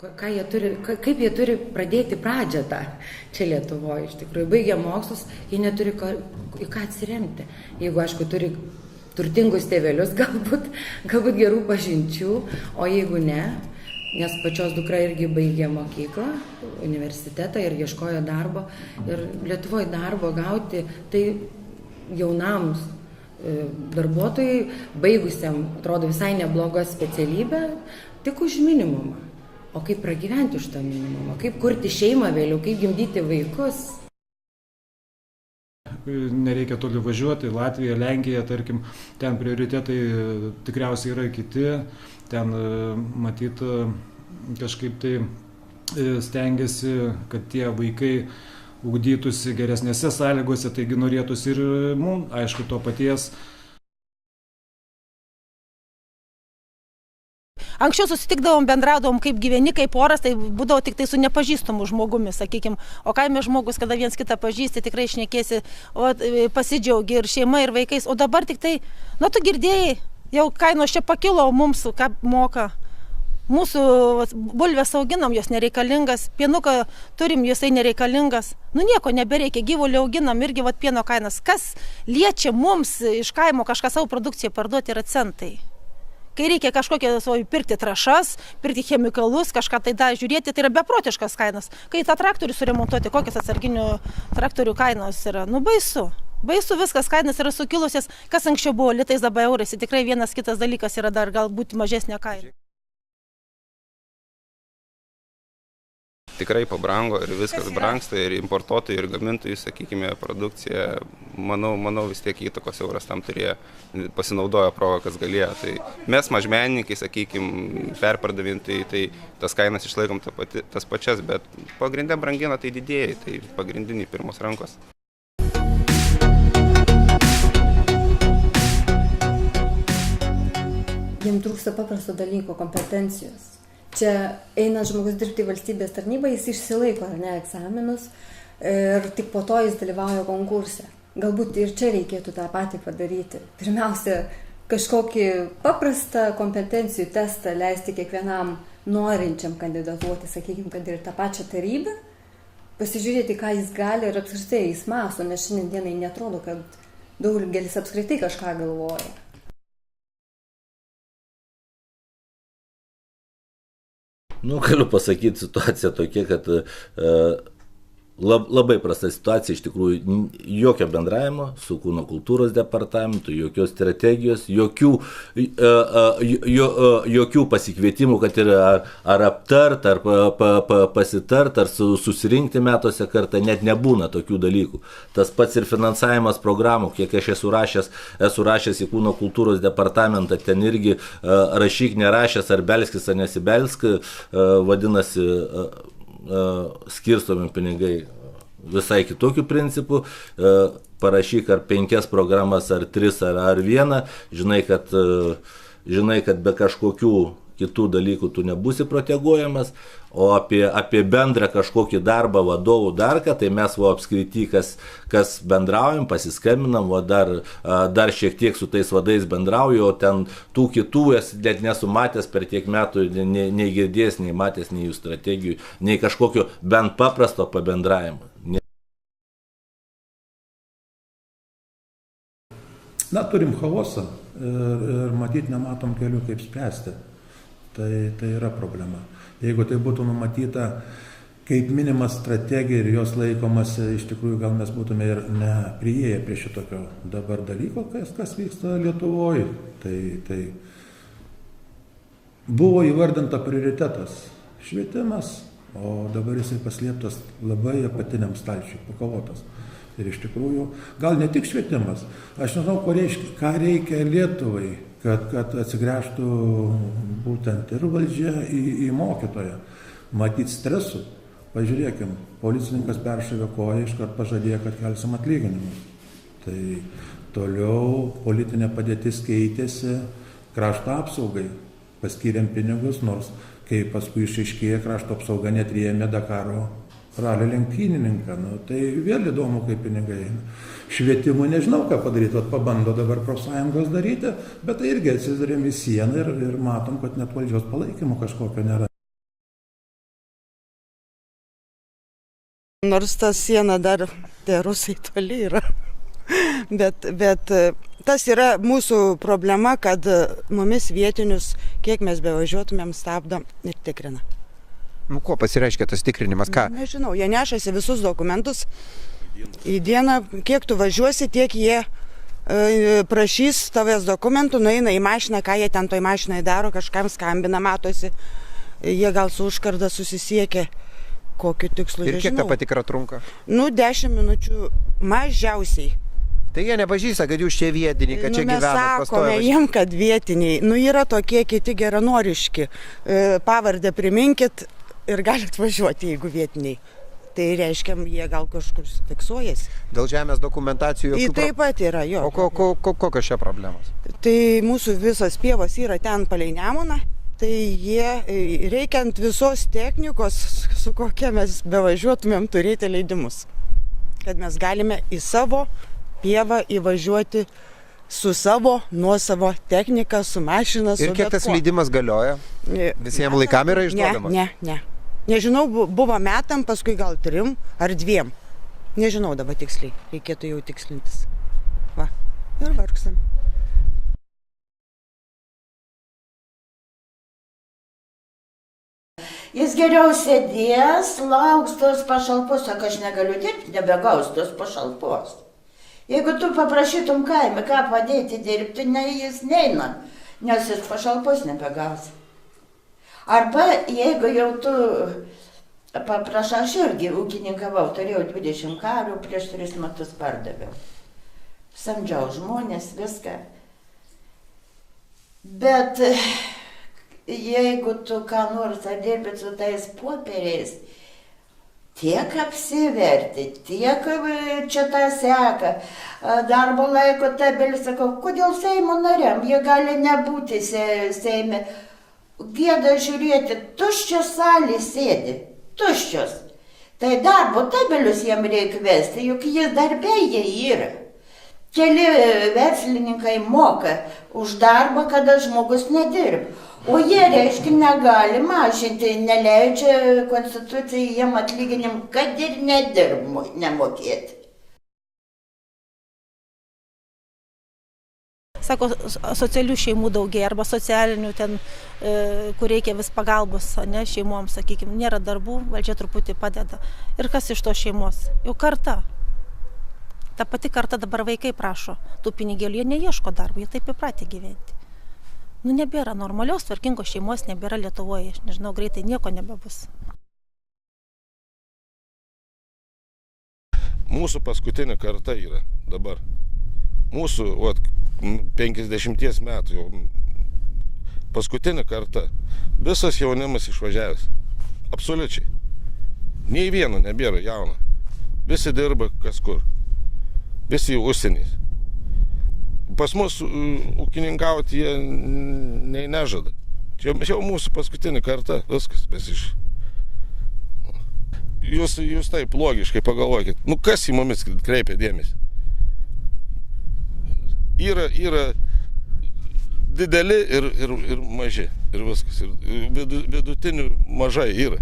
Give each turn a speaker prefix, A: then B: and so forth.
A: Kaip jie turi pradėti pradžią tą čia Lietuvoje. Iš tikrųjų, baigę mokslus, jie neturi į ką atsiremti. Jeigu, aišku, turi turtingus tėvelius, galbūt gerų pažinčių, o jeigu ne, nes pačios dukra irgi baigė mokyklą, universitetą ir ieškojo darbo. Ir Lietuvoje darbo gauti, tai jaunam darbuotojai, baigusiam, atrodo, visai neblogą specialybę, tik už minimumą. O kaip pragyventi už tą minimumą, kaip kurti šeimą vėliau, kaip gimdyti vaikus.
B: Nereikia toli važiuoti, Latvija, Lenkija, tarkim, ten prioritetai tikriausiai yra kiti, ten matyt kažkaip tai stengiasi, kad tie vaikai ugdytųsi geresnėse sąlygose, taigi norėtųsi ir mums, aišku, to paties.
C: Anksčiau susitikdavom, bendraudavom, kaip gyveni, kaip oras, tai būdavo tik tai su nepažįstamu žmogumi, sakykime. O kaime žmogus, kada viens kitą pažįsti, tikrai šnekėsi, pasidžiaugi ir šeima, ir vaikais. O dabar tik tai, tu girdėjai, jau kainos čia pakilo, o mums ką moka. Mūsų bulves auginam, jos nereikalingas, pienuką turim, jisai nereikalingas. Nieko nebereikia, gyvulį auginam, irgi pieno kainas. Kas liečia mums iš kaimo kažką savo produkciją parduoti yra centai. Kai reikia kažkokią pirkti trąšas, pirkti chemikalus, kažką tai žiūrėti, tai yra beprotiškas kainas. Kai tą traktorių suremontuoti, kokios atsarginių traktorių kainos yra, baisu. Baisu viskas, kainas yra sukilusios, kas anksčiau buvo litais, dabar eurais, tikrai vienas kitas dalykas yra dar galbūt mažesnė kaina.
D: Tikrai pabrango ir viskas brangsta, ir importuotojai, ir gamintojai, sakykime, produkcija, manau vis tiek įtakos euras tam turėjo, pasinaudojo progą, kas galėjo. Tai mes mažmenininkai, sakykime, perpardavintai, tai tas kainas išlaikom tas pačias, bet pagrindė brangina tai didėjai, tai pagrindiniai pirmos rankos.
E: Jiems trūksta paprasto dalyko, kompetencijos. Čia einant žmogus dirbti į valstybės tarnybą, jis išsilaiko egzaminus ir tik po to jis dalyvauja konkurse. Galbūt ir čia reikėtų tą patį padaryti. Pirmiausia, kažkokį paprastą kompetencijų testą leisti kiekvienam norinčiam kandidatuoti, sakykime, kad ir tą pačią tarybą, pasižiūrėti, ką jis gali ir apskritai jis mąsto, nes šiandienai netrodo, kad daugelis apskritai kažką galvoja.
F: Galiu pasakyti, situacija tokia, kad labai prasta situacija, iš tikrųjų, jokio bendravimo su kūno kultūros departamentu, jokios strategijos, jokių pasikvietimų, kad ir ar aptart, ar pasitart, ar susirinkti metuose kartą, net nebūna tokių dalykų. Tas pats ir finansavimas programų, kiek aš esu rašęs į kūno kultūros departamentą, ten irgi rašyk nerašęs, ar belskis, ar nesibelsk, vadinasi, skirstomi pinigai visai kitokių principų, parašyk ar 5 programas, ar 3, ar 1, žinai, kad be kažkokių kitų dalykų tu nebūsi proteguojamas, o apie bendrą kažkokį darbą vadovų darką, tai mes apskrity, kas bendraujam, pasiskambinam, dar šiek tiek su tais vadais bendrauju, o ten tų kitų net nesu matęs per tiek metų, nei girdėjęs, nei matęs, nei jų strategijų, nei kažkokio bent paprasto pabendravimo.
G: Turim chaosą ir matyt nematom kelių, kaip spręsti. Tai yra problema. Jeigu tai būtų numatyta kaip minima strategija ir jos laikomasi, iš tikrųjų gal mes būtume ir nepriėję prie šitokio dabar dalyko, kas vyksta Lietuvoje. Tai buvo įvardinta prioritetas švietimas, o dabar jisai paslėptas labai apatiniam stalčiui, pakalotas. Ir iš tikrųjų, gal ne tik švietimas, aš nežinau, ką reikia Lietuvai, kad atsigręžtų būtent ir valdžia į mokytoją. Matyt stresų. Pažiūrėkim, policininkas peršovė koją, iškart pažadėjo, kad kelsim atlyginimus. Tai toliau politinė padėtis keitėsi, krašto apsaugai paskyrėm pinigus, nors kai paskui išaiškėjo, krašto apsauga netriėmė Dakaro ralio lenktynininką. Tai vėl įdomu, kaip pinigai eina. Švietimui nežinau, ką padaryti, pabando dabar profsąjungos daryti, bet tai irgi atsidarėm į sieną ir matom, kad net valdžios palaikymo kažkokio nėra.
H: nors ta siena dar, tie rusai toli yra. Bet tas yra mūsų problema, kad mumis vietinius, kiek mes bevažiuotumėm, stabdo ir tikrina.
I: Nu, kuo pasireiškia tas tikrinimas? Ką?
H: Nežinau, jie nešasi visus dokumentus. Į dieną, kiek tu važiuosi, tiek jie prašys tavęs dokumentų, nueina į mašiną, ką jie ten toj mašinai daro, kažkam skambina, matosi. Jie gal su užkarda susisiekia, kokiu tikslu.
I: Ir kiek ta patikra trunka?
H: 10 minučių mažiausiai.
I: Tai jie nepažįsta, kad jūs čia vietiniai, kad čia gyvenat
H: pastoviai. Mes sakome jiem, kad vietiniai. Yra tokie kiti geranoriški. Pavardę priminkit ir galit važiuoti, jeigu vietiniai. Tai reiškia, jie gal kažkur fiksuojasi.
I: Dėl žemės dokumentacijų jokių
H: Taip pat yra, jo.
I: O kokios čia problemos?
H: Tai mūsų visos pievos yra ten palei Nemuną. Tai jie reikiant visos technikos, su kokia mes bevažiuotumėm turėti leidimus. Kad mes galime į savo pievą įvažiuoti su savo nuosavo technika, su mašina, su bet kuo.
I: Ir kiek tas leidimas galioja? Visiems laikam yra išduodamas?
H: Ne. Nežinau, buvo metam, paskui gal 3 ar 2. Nežinau dabar tiksliai, reikėtų jau tikslintis. Va, ir vargstam.
J: Jis geriau sėdės, lauks tos pašalpos, sako, aš negaliu dirbti, nebegaus tos pašalpos. Jeigu tu paprašytum kaime, ką padėti dirbti, jis neina, nes jis pašalpos nebegaus. Arba jeigu jau tu paprašai, aš irgi ūkininkavau, turėjau 20 karių, prieš 3 metus pardaviau. Samdžiau žmonės, viską. Bet jeigu tu ką nors dirbi su tais popieriais, tiek apsiverti, tiek čia tą seka, darbo laiko tabelis, sakau, kodėl Seimo nariam, jie gali nebūti Seime. Gėda žiūrėti, tuščios salės sėdi, tuščios. Tai darbo tabelius jam reikia vesti, juk jis darbėje yra. Keli verslininkai moka už darbą, kada žmogus nedirba. O jie, reiškia, negali mažinti, neleidžia konstitucijai jiem atlyginim, kad ir nedirba, nemokėti.
C: Sako, socialių šeimų daugėja arba socialinių ten, kur reikia vis pagalbos, ne, šeimoms, sakykime, nėra darbų, valdžia truputį padeda. Ir kas iš to šeimos? Jau karta. Ta pati karta dabar vaikai prašo tų pinigėlių, jie neieško darbo, jie taip įpratę gyventi. Nebėra normalios, tvarkingos šeimos, nebėra Lietuvoje, aš nežinau, greitai nieko nebebus.
K: Mūsų paskutinė karta yra dabar. Mūsų 50 metų jau paskutinė karta. Visas jaunimas išvažiavęs. Absoliučiai. Nei vieno nebėra jauno. Visi dirba kas kur. Visi užsienys. Pas mus ūkininkauti jie nežada. Čia jau mūsų paskutinė karta. Viskas. Jūs taip logiškai pagalvokit. Kas į mumis kreipia dėmesį? Yra dideli ir maži. Ir viskas. Ir vidutinių mažai yra.